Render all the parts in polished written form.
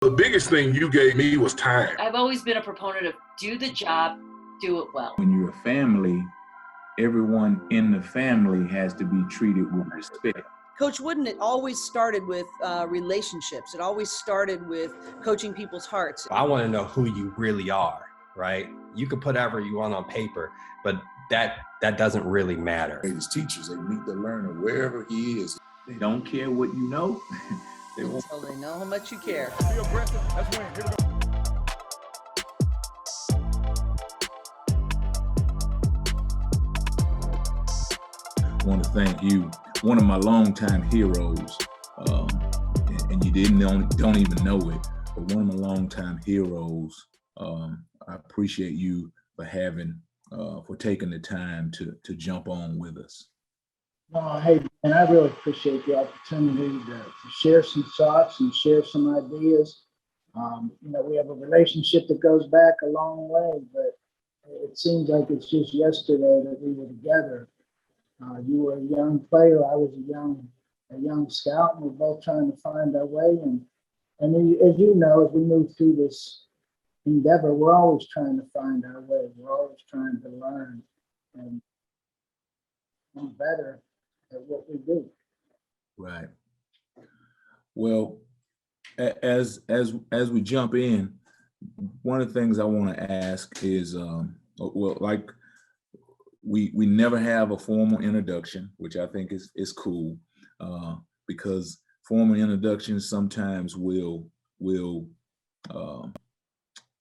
The biggest thing you gave me was time. I've always been a proponent of do the job, do it well. When you're a family, everyone in the family has to be treated with respect. Coach Wooden, it always started with relationships. It always started with coaching people's hearts. I want to know who you really are, right? You can put whatever you want on paper, but that doesn't really matter. His teachers, they meet the learner wherever he is. They don't care what you know. They know how much you care. Be aggressive. Let's win. Here we go. I want to thank you, one of my longtime heroes, and you don't even know it, but one of my longtime heroes. I appreciate you for taking the time to jump on with us. Hey, and I really appreciate the opportunity to share some thoughts and share some ideas. We have a relationship that goes back a long way, but it seems like it's just yesterday that we were together. You were a young player, I was a young scout, and we're both trying to find our way. And as you know, as we move through this endeavor, we're always trying to find our way. We're always trying to learn and be better at what we do. Right. Well, as we jump in, one of the things I want to ask is, we never have a formal introduction, which I think is cool, because formal introductions sometimes will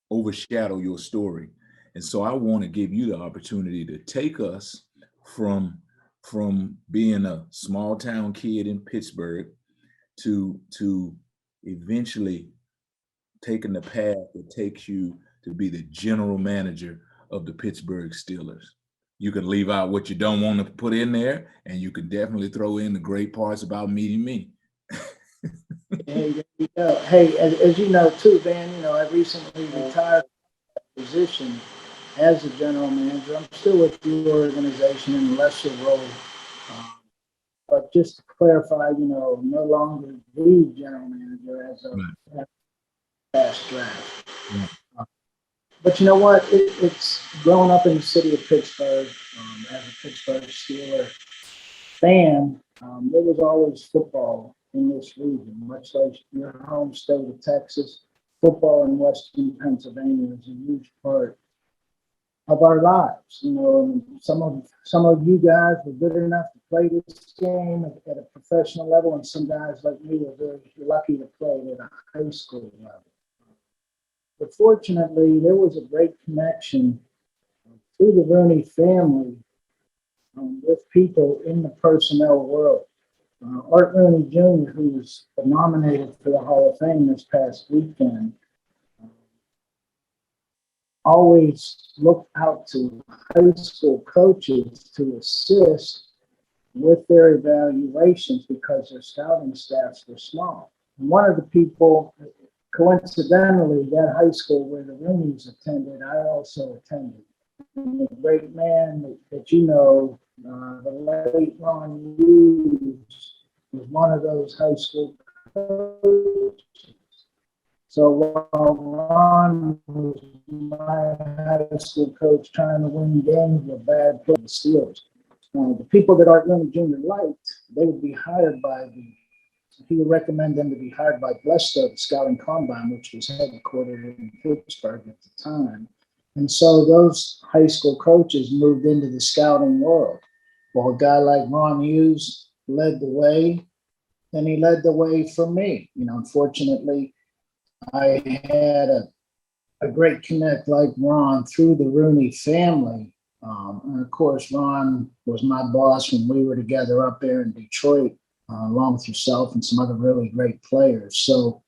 overshadow your story. And so I want to give you the opportunity to take us from being a small town kid in Pittsburgh to eventually taking the path that takes you to be the general manager of the Pittsburgh Steelers. You can leave out what you don't want to put in there, and you can definitely throw in the great parts about meeting me. Hey, as you know too, Van, I recently retired from my position as a general manager. I'm still with the organization in a lesser role. But just to clarify, no longer the general manager as of past draft. Yeah. But you know what? It's growing up in the city of Pittsburgh, as a Pittsburgh Steeler fan, there was always football in this region, much like your home state of Texas. Football in Western Pennsylvania is a huge part of our lives. And some of you guys were good enough to play this game at a professional level, and some guys like me were very lucky to play at a high school level. But fortunately, there was a great connection through the Rooney family with people in the personnel world. Art Rooney Jr., who was nominated for the Hall of Fame this past weekend, always looked out to high school coaches to assist with their evaluations because their scouting staffs were small. And one of the people, coincidentally, that high school where the Rooneys attended, I also attended. And the great man that you know, the late Ron Hughes, was one of those high school coaches. So while Ron was my high school coach trying to win games with bad play, the Steelers, the people that Art Rooney Jr. liked, they would be hired by he would recommend them to be hired by Blesto, the Scouting Combine, which was headquartered in Pittsburgh at the time. And so those high school coaches moved into the scouting world. Well, a guy like Ron Hughes led the way, and he led the way for me. Unfortunately, I had a great connect like Ron through the Rooney family. And of course, Ron was my boss when we were together up there in Detroit, along with yourself and some other really great players. So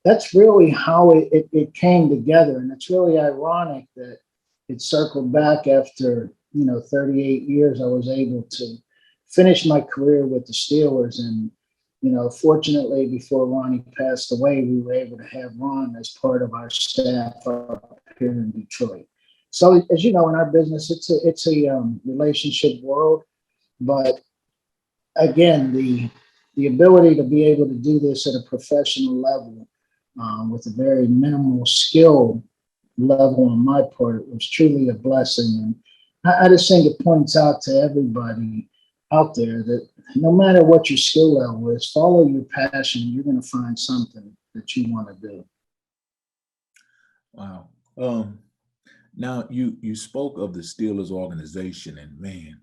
that's really how it came together. And it's really ironic that it circled back after, 38 years. I was able to finish my career with the Steelers. And, fortunately, before Ronnie passed away, we were able to have Ron as part of our staff up here in Detroit. So as you know, in our business, it's a relationship world. But again, the ability to be able to do this at a professional level with a very minimal skill level on my part. It was truly a blessing. And I just think it points out to everybody out there that no matter what your skill level is, follow your passion. You're going to find something that you want to do. Wow. Now you spoke of the Steelers organization, and man,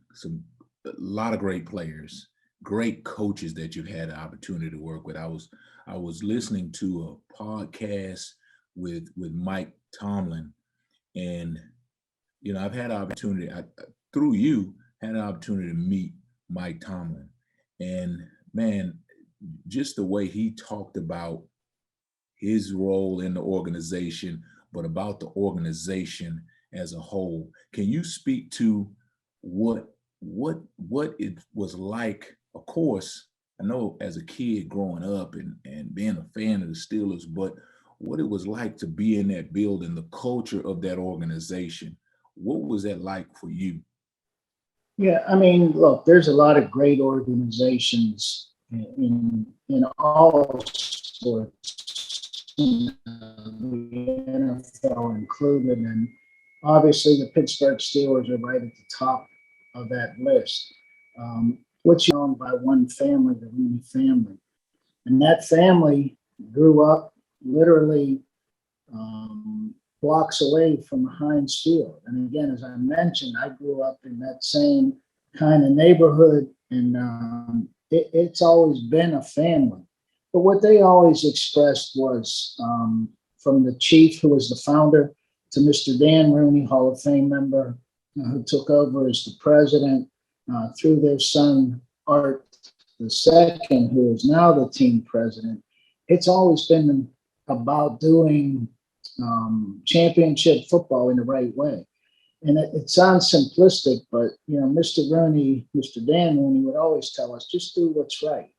a lot of great players, great coaches that you've had the opportunity to work with. I was listening to a podcast with Mike Tomlin, and I've had an opportunity through you had an opportunity to meet Mike Tomlin, and man, just the way he talked about his role in the organization, but about the organization as a whole. Can you speak to what it was like? Of course, I know as a kid growing up and being a fan of the Steelers, but what it was like to be in that building, the culture of that organization. What was that like for you? Yeah, I mean, look, there's a lot of great organizations in all sports, the NFL included, and obviously the Pittsburgh Steelers are right at the top of that list, which is owned by one family, the Rooney family. And that family grew up literally blocks away from Heinz Field. And again, as I mentioned, I grew up in that same kind of neighborhood, and it's always been a family. But what they always expressed was from the chief, who was the founder, to Mr. Dan Rooney, Hall of Fame member, who took over as the president, through their son, Art II, who is now the team president. It's always been about doing championship football in the right way. And it sounds simplistic, but Mr. Rooney, Mr. Dan Rooney would always tell us, just do what's right.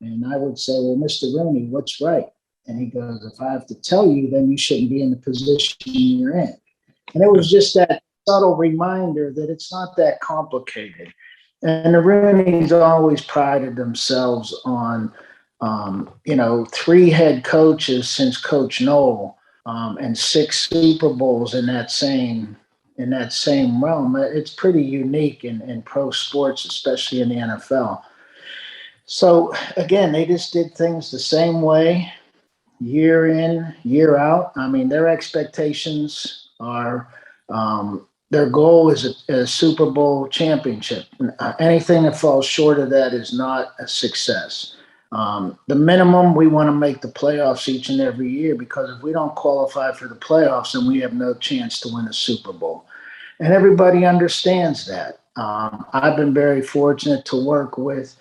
And I would say, well, Mr. Rooney, what's right? And he goes, if I have to tell you, then you shouldn't be in the position you're in. And it was just that subtle reminder that it's not that complicated. And the Rooneys always prided themselves on, 3 head coaches since Coach Noel, and 6 Super Bowls in that same realm. It's pretty unique in pro sports, especially in the NFL. So again, they just did things the same way, year in, year out. I mean, their expectations are, their goal is a Super Bowl championship. Anything that falls short of that is not a success. The minimum, we want to make the playoffs each and every year, because if we don't qualify for the playoffs, then we have no chance to win a Super Bowl. And everybody understands that. I've been very fortunate to work with,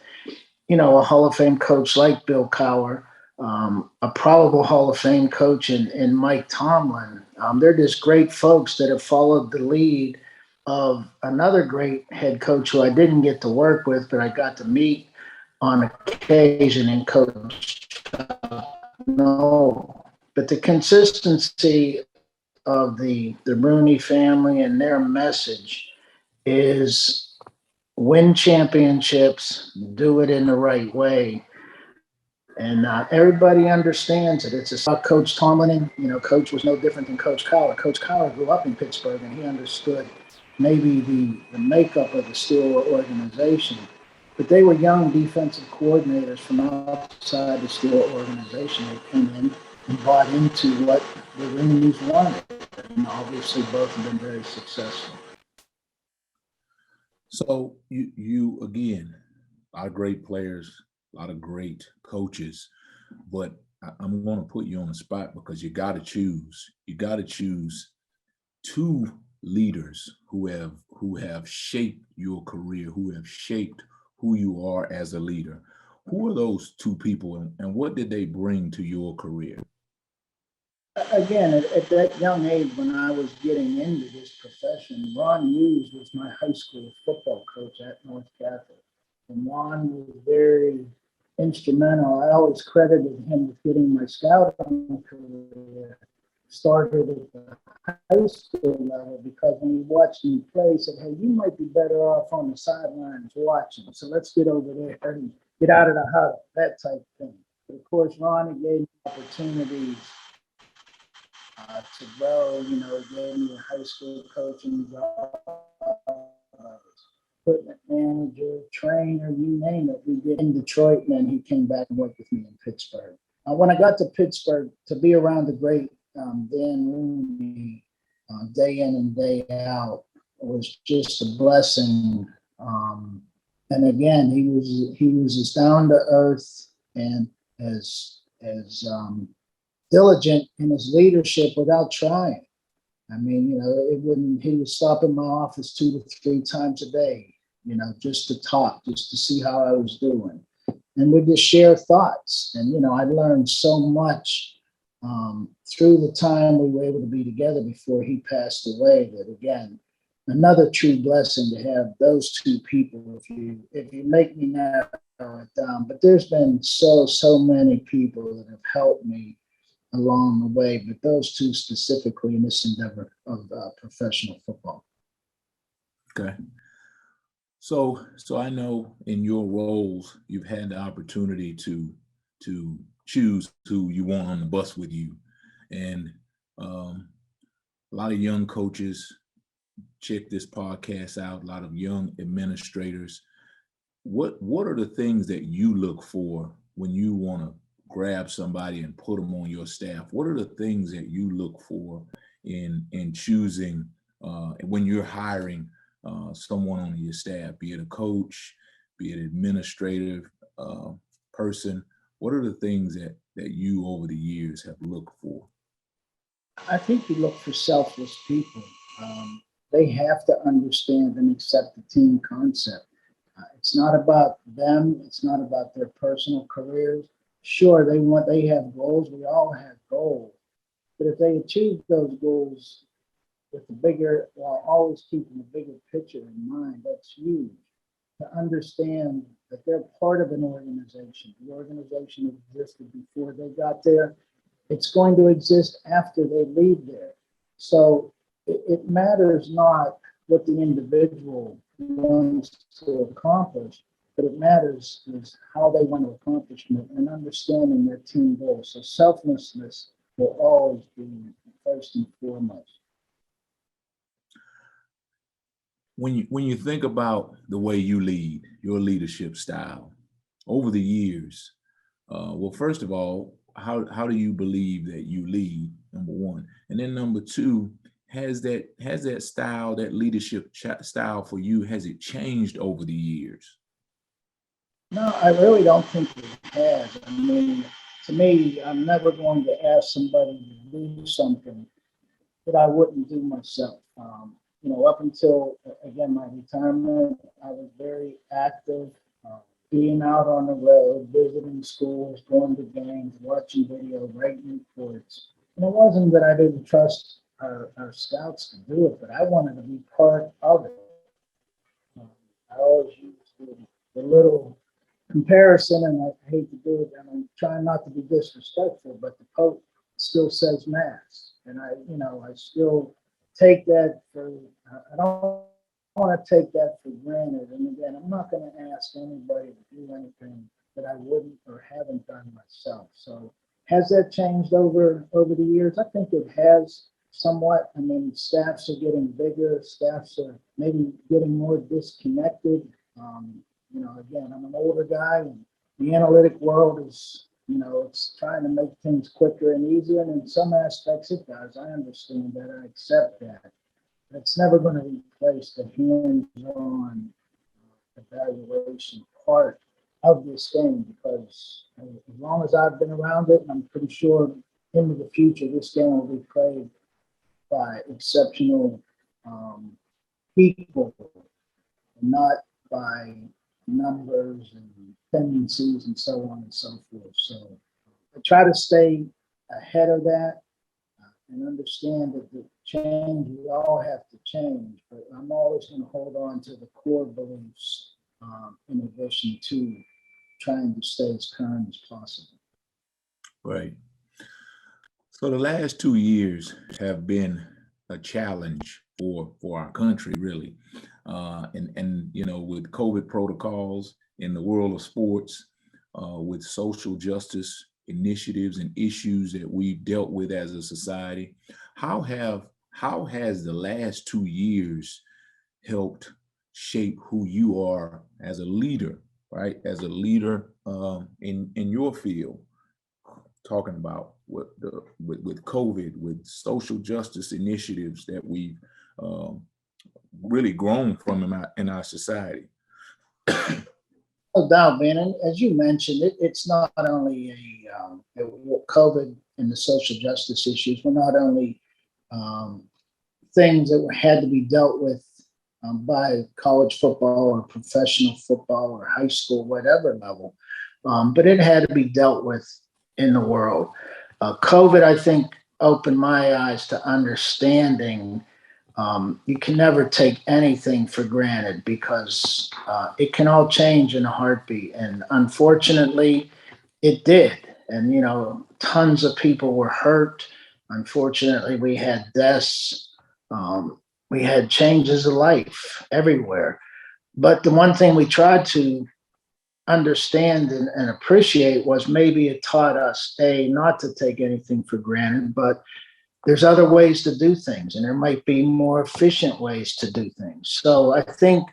a Hall of Fame coach like Bill Cowher, a probable Hall of Fame coach in Mike Tomlin. They're just great folks that have followed the lead of another great head coach who I didn't get to work with, but I got to meet on occasion, in Coach No. But the consistency of the Rooney family and their message is win championships, do it in the right way. And everybody understands it. It's about Coach Tomlin. Coach was no different than Coach Cowher. Coach Cowher grew up in Pittsburgh, and he understood maybe the makeup of the Steelers organization. But they were young defensive coordinators from outside the Steelers organization. They came in and bought into what the Rooneys wanted. And obviously both have been very successful. So you again, a lot of great players, a lot of great coaches, but I'm going to put you on the spot because you got to choose. You got to choose 2 leaders who have shaped your career, who have shaped who you are as a leader. Who are those 2 people, and what did they bring to your career? Again, at that young age, when I was getting into this profession, Ron Hughes was my high school football coach at North Catholic. And Ron was very instrumental. I always credited him with getting my scouting career started at the high school level, because when he watched me play, he said, hey, you might be better off on the sidelines watching. So let's get over there and get out of the huddle, that type of thing. But of course, Ronnie gave me opportunities to grow. You know, he gave me a high school coaching job, equipment manager, trainer, you name it. We did in Detroit, and then he came back and worked with me in Pittsburgh. When I got to Pittsburgh, to be around the great Dan Rooney day in and day out was just a blessing. And again, he was as down to earth and as diligent in his leadership without trying. I mean, you know, he would stop in my office 2 to 3 times a day, you know, just to talk, just to see how I was doing. And we'd just share thoughts. And, you know, I learned so much through the time we were able to be together before he passed away, that again, another true blessing to have those two people. If you make me narrow it down, but there's been so many people that have helped me along the way, but those two specifically in this endeavor of professional football. Okay. So I know in your roles, you've had the opportunity to choose who you want on the bus with you. And a lot of young coaches check this podcast out, a lot of young administrators. What are the things that you look for when you want to grab somebody and put them on your staff? What are the things that you look for in choosing when you're hiring someone on your staff, be it a coach, be it an administrative person? What are the things that you over the years have looked for? I think you look for selfless people. They have to understand and accept the team concept. It's not about them. It's not about their personal careers. Sure, they have goals. We all have goals. But if they achieve those goals with the bigger, while always keeping the bigger picture in mind, that's huge. To understand that they're part of an organization. The organization existed before they got there. It's going to exist after they leave there. So it matters not what the individual wants to accomplish, but it matters is how they want to accomplish it and understanding their team goals. So selflessness will always be first and foremost. When you think about the way you lead, your leadership style over the years, well, first of all, how do you believe that you lead, number one? And then number two, has that style, that leadership style for you, has it changed over the years? No, I really don't think it has. I mean, to me, I'm never going to ask somebody to do something that I wouldn't do myself. You know, up until, again, my retirement, I was very active, being out on the road, visiting schools, going to games, watching video, writing reports. And it wasn't that I didn't trust our scouts to do it, but I wanted to be part of it. I always used the little comparison, and I hate to do it, and I'm trying not to be disrespectful, but the Pope still says Mass. And I still take that I don't want to take that for granted. And again, I'm not going to ask anybody to do anything that I wouldn't or haven't done myself. So has that changed over the years? I think it has somewhat. I mean, staffs are getting bigger. Staffs are maybe getting more disconnected. You know, again, I'm an older guy, and the analytic world is, you know, it's trying to make things quicker and easier. And in some aspects it does. I understand that. I accept that. But it's never going to replace the hands-on evaluation part of this game, because as long as I've been around it, and I'm pretty sure into the future, this game will be played by exceptional people, not by numbers and tendencies and so on and so forth. So I try to stay ahead of that and understand that the change, we all have to change, but I'm always going to hold on to the core beliefs in addition to trying to stay as current as possible. Right. So the last 2 years have been a challenge for our country, really. And you know, with COVID protocols in the world of sports, with social justice initiatives and issues that we've dealt with as a society. How has the last 2 years helped shape who you are as a leader, right? As a leader in your field, talking about with COVID, with social justice initiatives that we've really grown from in our society. No doubt, man. And as you mentioned, it's not only COVID and the social justice issues were not only things that had to be dealt with by college football or professional football or high school, whatever level, but it had to be dealt with in the world. COVID, I think, opened my eyes to understanding you can never take anything for granted because it can all change in a heartbeat. And unfortunately, it did. And, you know, tons of people were hurt. Unfortunately, we had deaths. We had changes of life everywhere. But the one thing we tried to understand and appreciate was maybe it taught us, not to take anything for granted, but there's other ways to do things, and there might be more efficient ways to do things. So I think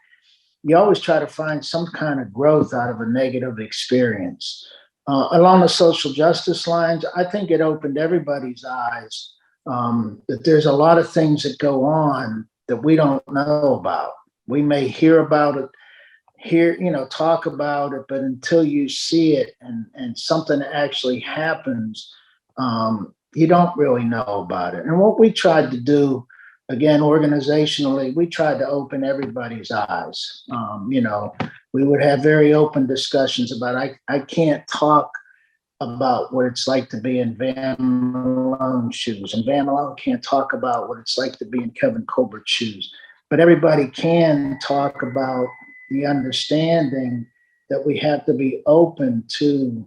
you always try to find some kind of growth out of a negative experience. Along the social justice lines, I think it opened everybody's eyes that there's a lot of things that go on that we don't know about. We may hear about it, talk about it, but until you see it and something actually happens, you don't really know about it. And what we tried to do, again, organizationally, we tried to open everybody's eyes. We would have very open discussions about, I can't talk about what it's like to be in Van Malone's shoes, and Van Malone can't talk about what it's like to be in Kevin Colbert's shoes. But everybody can talk about the understanding that we have to be open to.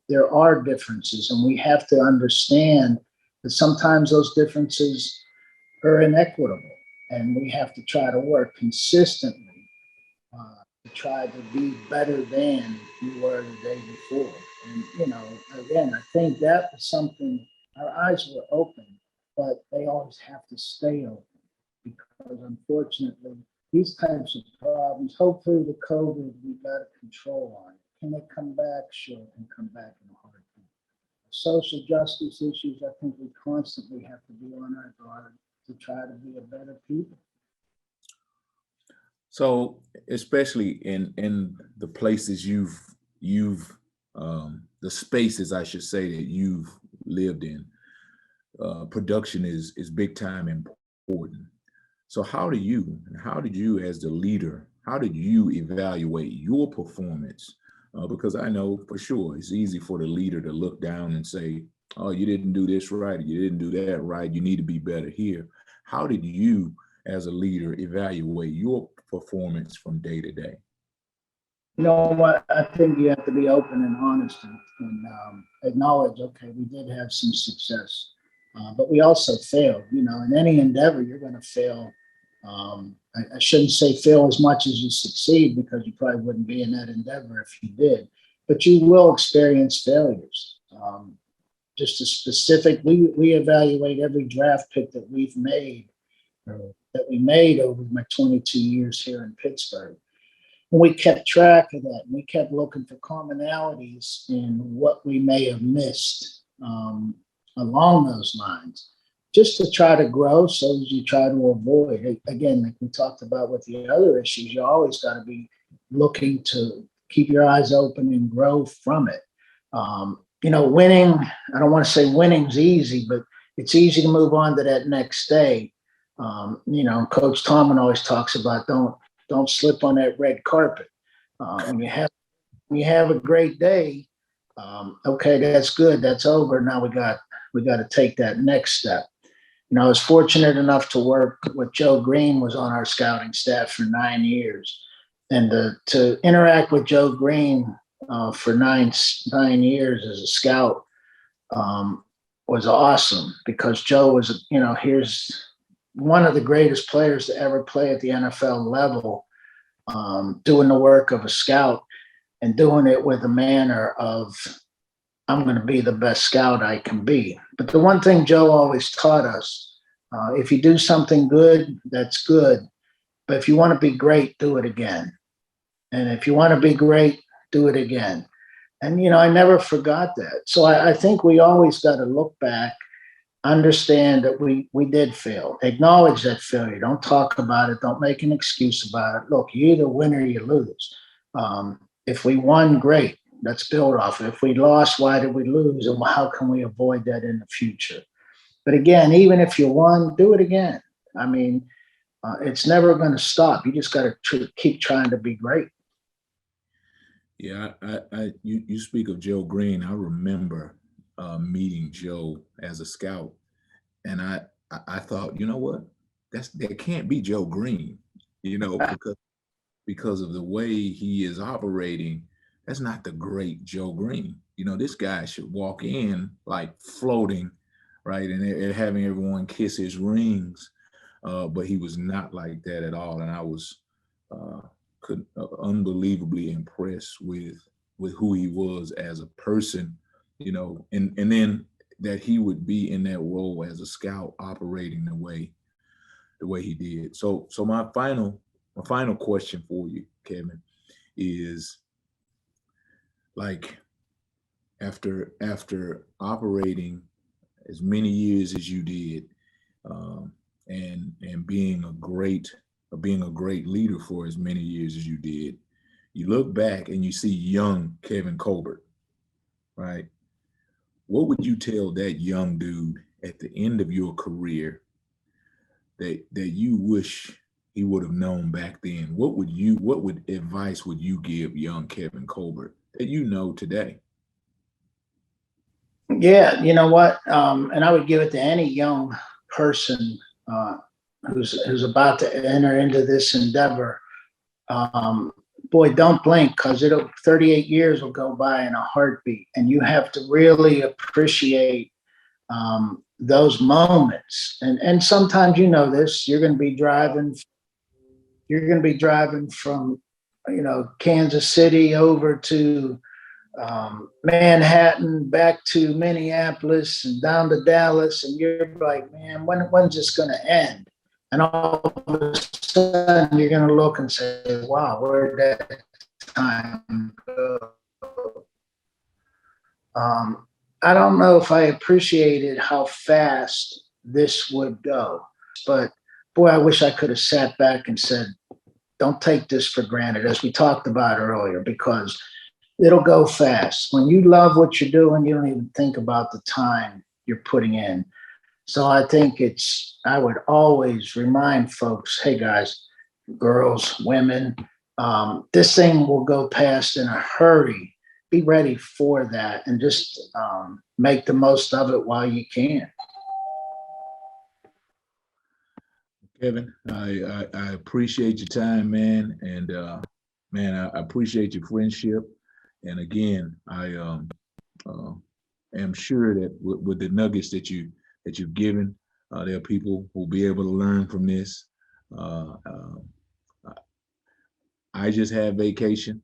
There are differences, and we have to understand that sometimes those differences are inequitable, and we have to try to work consistently to try to be better than you were the day before. And, again, I think that was something, our eyes were open, but they always have to stay open because unfortunately, these types of problems, hopefully the COVID, we got a control on it. Can it come back? Sure, it can come back in a heartbeat. Social justice issues, I think we constantly have to be on our guard to try to be a better people. So, especially in the places you've the spaces, I should say, that you've lived in, production is big time important. So how did you as the leader, how did you evaluate your performance? Because I know for sure it's easy for the leader to look down and say, oh, you didn't do this right, you didn't do that right, you need to be better here. How did you as a leader evaluate your performance from day to day? You know what? I think you have to be open and honest and acknowledge, okay, we did have some success, but we also failed. In any endeavor, you're going to fail. I shouldn't say fail as much as you succeed because you probably wouldn't be in that endeavor if you did, but you will experience failures. Just a specific, we evaluate every draft pick that we made over my 22 years here in Pittsburgh. And we kept track of that. And we kept looking for commonalities in what we may have missed along those lines, just to try to grow so as you try to avoid. Again, like we talked about with the other issues, you always got to be looking to keep your eyes open and grow from it. Winning, I don't want to say winning's easy, but it's easy to move on to that next day. Coach Tomlin always talks about don't slip on that red carpet. When you have a great day, okay, that's good, that's over. Now we got to take that next step. I was fortunate enough to work with Joe Green, was on our scouting staff for 9 years, and to interact with Joe Green for nine years as a scout was awesome because Joe was, here's one of the greatest players to ever play at the NFL level, doing the work of a scout and doing it with a manner of I'm going to be the best scout I can be. But the one thing Joe always taught us, if you do something good, that's good. But if you want to be great, do it again. And if you want to be great, do it again. And, I never forgot that. So I think we always got to look back, understand that we did fail, acknowledge that failure. Don't talk about it. Don't make an excuse about it. Look, you either win or you lose. If we won, great. Let's build off it. If we lost, why did we lose? And how can we avoid that in the future? But again, even if you won, do it again. I mean, it's never going to stop. You just got to keep trying to be great. Yeah, you speak of Joe Green. I remember meeting Joe as a scout, and I thought, you know what, that can't be Joe Green, because of the way he is operating. That's not the great Joe Green. This guy should walk in like floating, right, and having everyone kiss his rings, but he was not like that at all, and I was unbelievably impressed with who he was as a person, and then that he would be in that role as a scout, operating the way he did. So my final question for you, Kevin, is like after operating as many years as you did, and being a great leader for as many years as you did, you look back and you see young Kevin Colbert, right? What would you tell that young dude at the end of your career that you wish he would have known back then? What advice would you give young Kevin Colbert that today? Yeah, you know what? And I would give it to any young person who's about to enter into this endeavor. Boy, don't blink, because 38 years will go by in a heartbeat, and you have to really appreciate those moments. And sometimes, this, you're going to be driving from Kansas City over to Manhattan, back to Minneapolis, and down to Dallas, and you're like, man, when's this going to end? And all of a sudden, you're going to look and say, wow, where did that time go? I don't know if I appreciated how fast this would go, but boy, I wish I could have sat back and said, don't take this for granted, as we talked about earlier, because it'll go fast. When you love what you're doing, you don't even think about the time you're putting in. So I think I would always remind folks, hey guys, girls, women, this thing will go past in a hurry. Be ready for that, and just make the most of it while you can. Kevin, I appreciate your time, man, and man, I appreciate your friendship. And again, I am sure that with the nuggets that you've given, there are people who'll be able to learn from this. I just had vacation.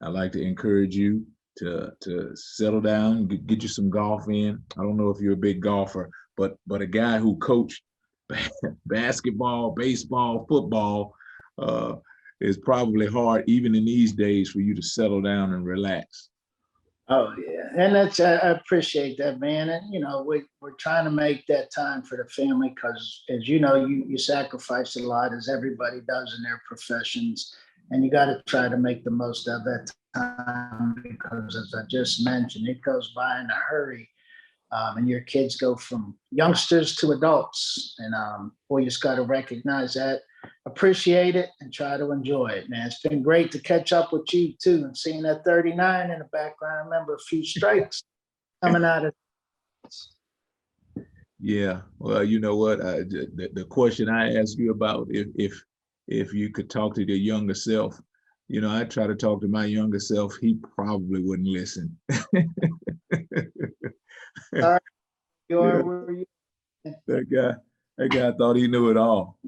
I'd like to encourage you to settle down, get you some golf in. I don't know if you're a big golfer, but a guy who coached basketball, baseball, football, is probably hard even in these days for you to settle down and relax. Oh yeah, and I appreciate that, man. And we're trying to make that time for the family, because as you sacrifice a lot, as everybody does in their professions, and you got to try to make the most of that time, because as I just mentioned, it goes by in a hurry. And your kids go from youngsters to adults, and boy, you just got to recognize that, appreciate it, and try to enjoy it, man. It's been great to catch up with you too, and seeing that 39 in the background. I remember a few strikes coming out of. Yeah, well, you know what? The question I asked you about if you could talk to your younger self, I try to talk to my younger self. He probably wouldn't listen. All right, Yeah. where you? That guy thought he knew it all.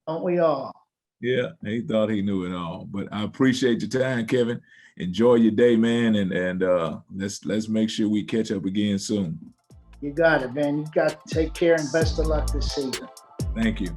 Don't we all? Yeah, he thought he knew it all. But I appreciate your time, Kevin. Enjoy your day, man, and let's make sure we catch up again soon. You got it, man. You got to take care and best of luck this season. Thank you.